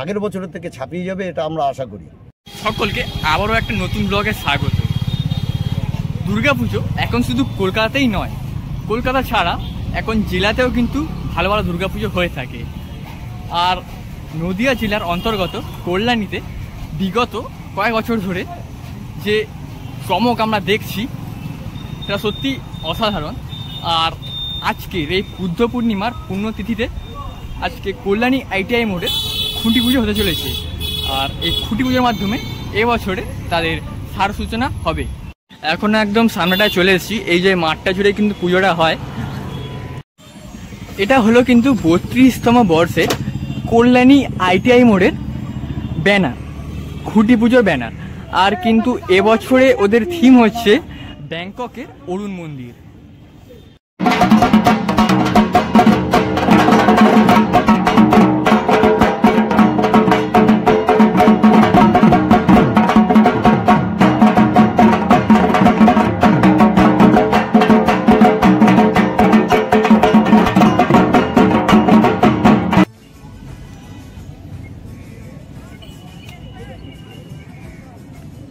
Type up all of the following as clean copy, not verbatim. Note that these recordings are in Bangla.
আগের বছরের থেকে ছাপিয়ে যাবে এটা আমরা আশা করি। সকলকে আবারও একটা নতুন ব্লগে স্বাগত। দুর্গাপুজো এখন শুধু কলকাতাতেই নয়, কলকাতা ছাড়া এখন জেলাতেও কিন্তু ভালো ভালো দুর্গাপুজো হয়ে থাকে। আর নদিয়া জেলার অন্তর্গত কল্যাণীতে বিগত কয়েক বছর ধরে যে চমক আমরা দেখছি সেটা সত্যি অসাধারণ। আর আজকের এই বুদ্ধ পূর্ণিমার পুণ্যতিথিতে আজকে কল্যাণী ITI মোড়ে খুঁটি পুজো হতে চলেছে। আর এই খুঁটি পুজোর মাধ্যমে এবছরে তাদের সার সূচনা হবে। এখন একদম সামনেটায় চলে এসেছি, এই যে মাঠটা জুড়ে কিন্তু পুজোটা হয়। এটা হলো কিন্তু 32তম বর্ষে কল্যাণী ITI মোড়ের ব্যানার, খুঁটি পুজোর ব্যানার। আর কিন্তু এবছরে ওদের থিম হচ্ছে ব্যাংককের অরুণ মন্দির।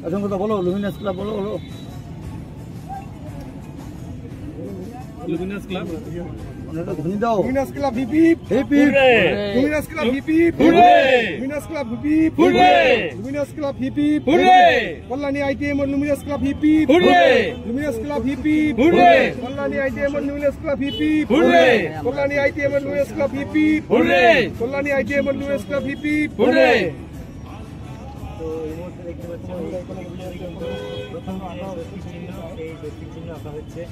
এখন কথা বলো, লুমিনাস ক্লাব বলো বলো। লুমিনাস ক্লাব অনেকটা ধ্বনি দাও। Luminous club hip hip hip hip, luminous club hip hip hurray, luminous club hip hip hurray, luminous club hip hip hurray, Kalyani ITI মোড় luminous club hip hip hurray, luminous club hip hip hurray, Kalyani ITI মোড় luminous club hip hip hurray, Kalyani ITI মোড় luminous club hip hip hurray, Kalyani ITI মোড় luminous club hip hip hurray. তো এই মুহূর্তে দেখতে পাচ্ছেন প্রথম চিহ্ন, এই দক্ষিণ চিহ্ন আঁকা হচ্ছে।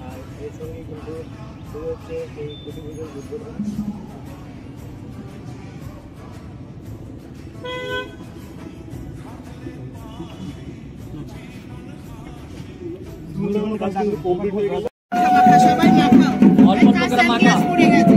আর এর সঙ্গে কিন্তু শুরু হচ্ছে এই খুঁটি পুজোর উদ্বোধন। কমপ্লিট হয়ে গেল। সবাই মাখা অল্প করে মাখা পড়ে গেছে।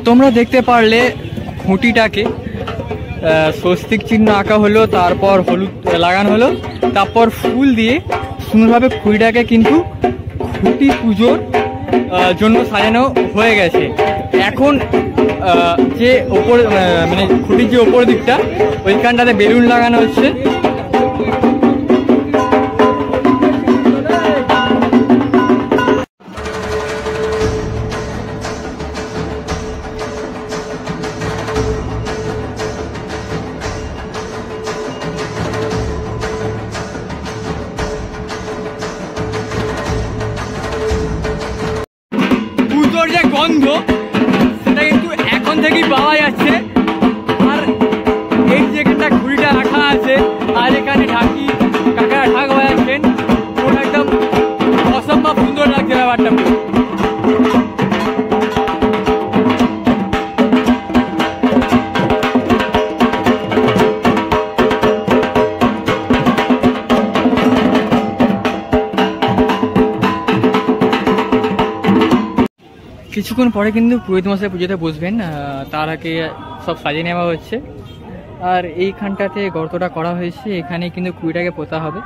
তোমরা দেখতে পারলে খুঁটিটাকে স্বস্তিক চিহ্ন আঁকা হলো, তারপর হলুদ লাগানো হলো, তারপর ফুল দিয়ে সুন্দরভাবে খুঁটিটাকে কিন্তু খুঁটি পুজোর জন্য সাজানো হয়ে গেছে। এখন যে ওপর মানে খুঁটির যে ওপর দিকটা ওইখানটাতে বেলুন লাগানো হচ্ছে। যে গন্ধ সেটা কিন্তু এখন থেকেই পাওয়া যাচ্ছে। আর এই যেখানটা ঘুড়িটা রাখা আছে আর এখানে ঢাকি কাকারা ঢাক বাজাচ্ছেন, ওটা একদম অসম্ভব সুন্দর লাগছে ব্যাপারটা। কিছুক্ষণ পরে কিন্তু পুরোহিত মশাই পুজোতে বসবেন, তার আগে সব সাজিয়ে নেওয়া হচ্ছে। আর এইখানটাতে গর্তটা করা হয়েছে, এখানে কিন্তু কুড়িটাকে পোতা হবে।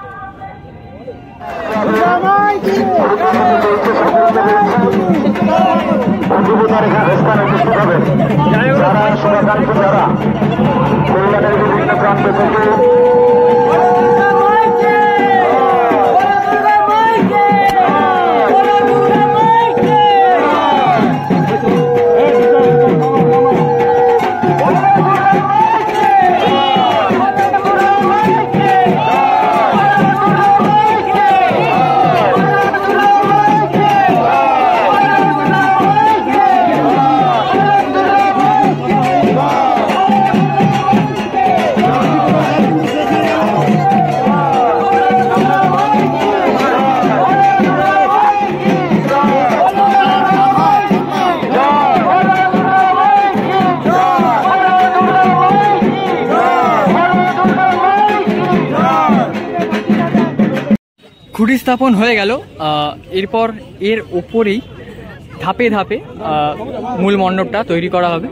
খুঁটি স্থাপন হয়ে গেল, এরপর এর ওপরেই ধাপে ধাপে মূল মণ্ডপটা তৈরি করা হবে।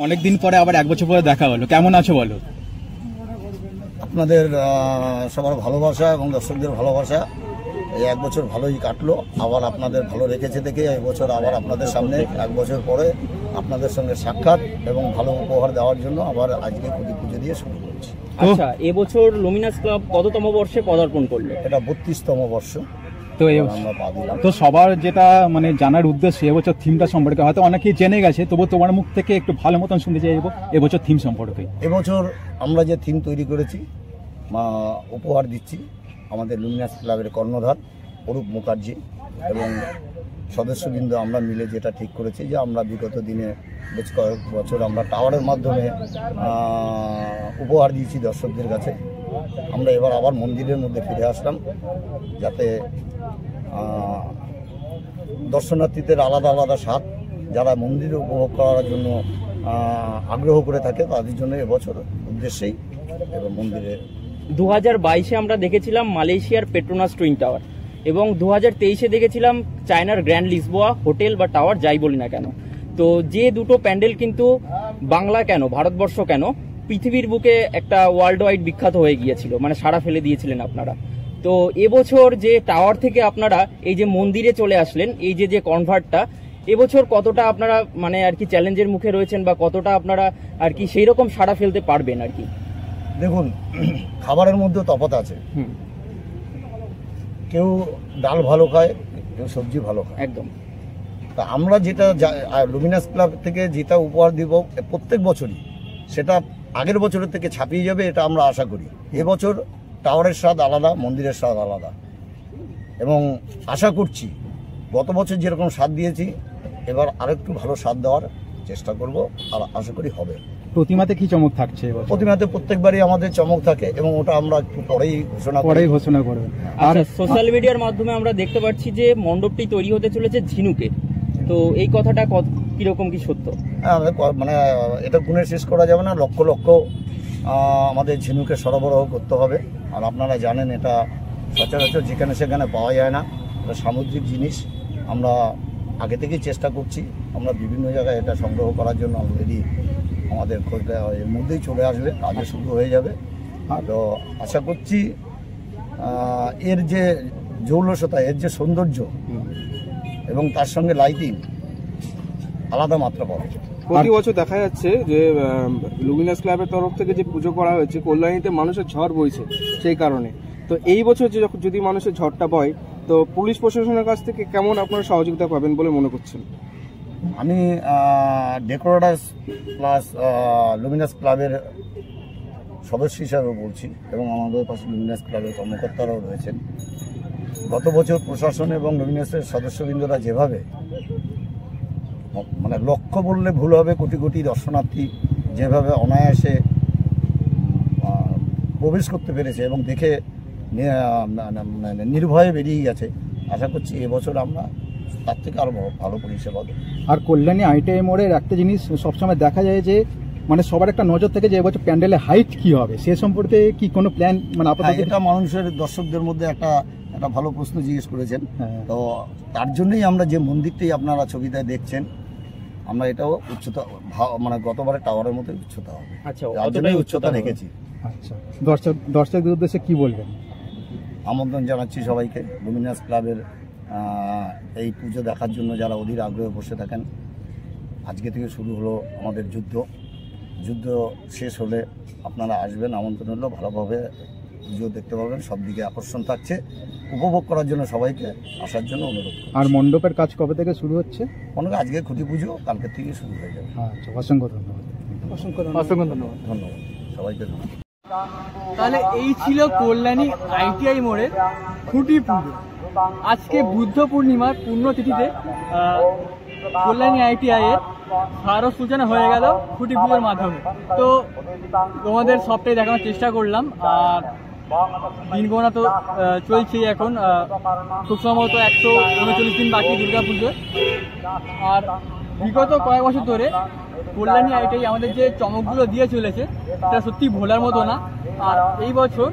অনেকদিন পরে আবার 1 বছর পরে দেখা হলো, কেমন আছো বলো? আপনাদের সবার ভালোবাসা এবং দর্শকদের ভালোবাসা, এই 1 বছর ভালোই কাটলো। আবার আপনাদের ভালো রেখেছে দেখে এই বছর আবার আপনাদের সামনে 1 বছর পরে আপনাদের সঙ্গে সাক্ষাৎ এবং ভালো উপহার দেওয়ার জন্য আবার আজকে খুঁটি পুজো দিয়ে শুরু করছি। আচ্ছা, এবছর লুমিনাস ক্লাব কততম বর্ষে পদার্পণ করলো? এটা 32তম বর্ষ। তো সবার যেটা মানে জানার উদ্দেশ্য এবছর থিমটা সম্পর্কে হয়তো অনেকেই জেনে গেছে, তবু তোমার মুখ থেকে একটু ভালো মতন শুনতে চাইবো এবছর থিম সম্পর্কে। এবছর আমরা যে থিম তৈরি করেছি, উপহার দিচ্ছি আমাদের লুমিনাস ক্লাবের কর্ণধার অরূপ মুখার্জি এবং সদস্যবৃন্দ আমরা মিলে যেটা ঠিক করেছি যে আমরা বিগত দিনে বেশ কয়েক বছর আমরা টাওয়ারের মাধ্যমে উপহার দিয়েছি দর্শকদের কাছে। আমরা এবার আবার মন্দিরের মধ্যে ফিরে আসলাম, যাতে দর্শনার্থীদের আলাদা আলাদা স্বাদ যারা মন্দিরে উপভোগ করার জন্য আগ্রহ করে থাকে তাদের জন্য এবছর উদ্দেশ্যেই এবং মন্দিরে 2022-এ আমরা দেখেছিলাম মালয়েশিয়ার পেট্রোনাস টুইন টাওয়ার এবং 2023-এ দেখেছিলাম চায়নার গ্র্যান্ড লিসবোয়া হোটেল বা টাওয়ার, যাই বলি না কেন। তো যে দুটো প্যান্ডেল কিন্তু বাংলা কেন, ভারতবর্ষ কেন, পৃথিবীর বুকে একটা ওয়ার্ল্ড ওয়াইড বিখ্যাত হয়ে গিয়েছিল, মানে সাড়া ফেলে দিয়েছিলেন আপনারা। তো এবছর যে টাওয়ার থেকে আপনারা এই যে মন্দিরে চলে আসলেন, এই যে কনভার্টটা, এবছর কতটা আপনারা মানে আর কি চ্যালেঞ্জের মুখে রয়েছেন বা কতটা আপনারা আর কি সেই রকম সাড়া ফেলতে পারবেন আর কি? দেখুন, খাবারের মধ্যেও তফাৎ আছে। কেউ ডাল ভালো খায়, কেউ সবজি ভালো খায়, একদম। তা আমরা যেটা লুমিনাস ক্লাব থেকে যেটা উপহার দিব প্রত্যেক বছরই, সেটা আগের বছরের থেকে ছাপিয়ে যাবে, এটা আমরা আশা করি। এবছর টাওয়ারের স্বাদ আলাদা, মন্দিরের স্বাদ আলাদা, এবং আশা করছি গত বছর যেরকম স্বাদ দিয়েছি এবার আরেকটু ভালো স্বাদ দেওয়ার চেষ্টা করব, আর আশা করি হবে। প্রতিমাতে কি চমক থাকছে? প্রতিমাতে প্রত্যেকবারই আমাদের চমক থাকে এবং ওটা আমরা একটু পরেই ঘোষণা করবেন। আর সোশ্যাল মিডিয়ার মাধ্যমে আমরা দেখতে পাচ্ছি যে মণ্ডপটি তৈরি হতে চলেছে ঝিনুকে, তো এই কথাটা কিরকম কি সত্য? মানে এটা গুণে শেষ করা যাবে না, লক্ষ লক্ষ আমাদের ঝিনুকে সরবরাহ করতে হবে। আর আপনারা জানেন এটা সচরাচর যেখানে সেখানে পাওয়া যায় না, এটা সামুদ্রিক জিনিস। আমরা আগে থেকেই চেষ্টা করছি, আমরা বিভিন্ন জায়গায় এটা সংগ্রহ করার জন্য অলরেডি আমাদের এর মধ্যেই চলে আসবে, কাজে শুরু হয়ে যাবে। তো আশা করছি এর যে জৌলসতা, এর যে সৌন্দর্য এবং তার সঙ্গে লাইটিং আলাদা মাত্রা পাবে। প্রতি বছর দেখা যাচ্ছে যে লুমিনাস ক্লাবের তরফ থেকে যে পুজো করা হয়েছে, কল্যাণীতে মানুষের ঝড় বইছে সেই কারণে। তো এই বছর যদি মানুষের ঝড়টা বয়, তো পুলিশ প্রশাসনের কাছ থেকে কেমন আপনারা সহযোগিতা পাবেন বলে মনে করছেন? আমি ডেকোরেটার্স প্লাস লুমিনাস ক্লাবের সদস্য হিসাবে বলছি, এবং আমাদের পাশে লুমিনাস ক্লাবের কর্মকর্তারাও রয়েছেন। গত বছর প্রশাসন এবং লুমিনাসের সদস্যবৃন্দরা যেভাবে, মানে লক্ষ্য বললে ভুল হবে, কোটি কোটি দর্শনার্থী যেভাবে অনায়াসে প্রবেশ করতে পেরেছে এবং দেখে নির্ভয়ে বেরিয়ে গেছে, আশা করছি এবছর আমরা তার থেকে আরো ভালো পরিষেবা দেব। আর কল্যাণী আইটিআই মোড়ের একটা জিনিস সবসময় দেখা যায় যে মানে সবার একটা নজর থেকে যে এবছর প্যান্ডেলের হাইট কি হবে, সে সম্পর্কে কি কোনো প্ল্যান? মানে আপাতত এটা মানুষের দর্শকদের মধ্যে একটা ভালো প্রশ্ন জিজ্ঞেস করেছেন। তো তার জন্যই আমরা যে মন্দিরটাই আপনারা ছবিতে দেখছেন, আমরা এটাও উচ্চতা মানে গতবারে টাওয়ারের মতো উচ্চতা হবে। আচ্ছা, উচ্চতা রেখেছি। আচ্ছা, দর্শকদের উদ্দেশ্যে কি বলবেন? আমন্ত্রণ জানাচ্ছি সবাইকে লুমিনাস ক্লাবের এই পুজো দেখার জন্য, যারা অধীর আগ্রহে বসে থাকেন। আজকে থেকে শুরু হলো আমাদের যুদ্ধ, যুদ্ধ শেষ হলে আপনারা আসবেন, আমন্ত্রণ হলো, ভালোভাবে পুজো দেখতে পাবেন। সব দিকে আকর্ষণ থাকছে, উপভোগ করার জন্য সবাইকে আসার জন্য অনুরোধ। আর মণ্ডপের কাজ কবে থেকে শুরু হচ্ছে? আজকে খুঁটি পুজো, কালকে থেকে শুরু হয়ে যাবে। আচ্ছা, অসংখ্য ধন্যবাদ। অসংখ্য ধন্যবাদ। ধন্যবাদ সবাইকে। তাহলে এই ছিল কল্যাণী ITI মোড়ের খুঁটি পুজো। আজকে বুদ্ধ পূর্ণিমার পুণ্যতিথিতে কল্যাণী ITI এর শারদ সূচনা হয়ে গেল খুঁটি পুজোর মাধ্যমে। তো তোমাদের সবটাই দেখানোর চেষ্টা করলাম। আর দিন গোনা তো চলছেই, এখন খুব সম্ভবত 139 দিন বাকি দুর্গা পুজোর। আর বিগত কয়েক বছর ধরে কল্যাণী ITI আমাদের যে চমকগুলো দিয়ে চলেছে সেটা সত্যি ভোলার মতো না। আর এই বছর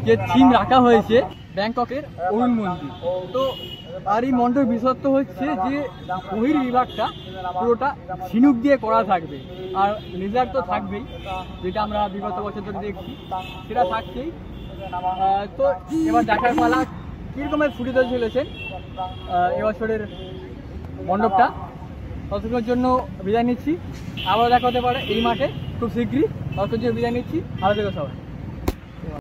যে থিম রাখা হয়েছে ব্যাংককের অরুণ মন্দির, তো আর এই মণ্ডপের বিশেষত্ব হচ্ছে যে বহির্বিভাগটা পুরোটা ঝিনুক দিয়ে করা থাকবে, আর লেজার তো থাকবেই, যেটা আমরা বিগত বছর ধরে দেখছি সেটা থাকছেই। তো এবার দেখার পালা কীরকমের ফুটে তুলে চলেছেন এবছরের মণ্ডপটা। ততক্ষণের জন্য বিদায় নিচ্ছি, আবারও দেখা হতে পারে এই মাঠে খুব শীঘ্রই। ততক্ষণ জন্য বিদায় নিচ্ছি, ভালো থেকো সবাই।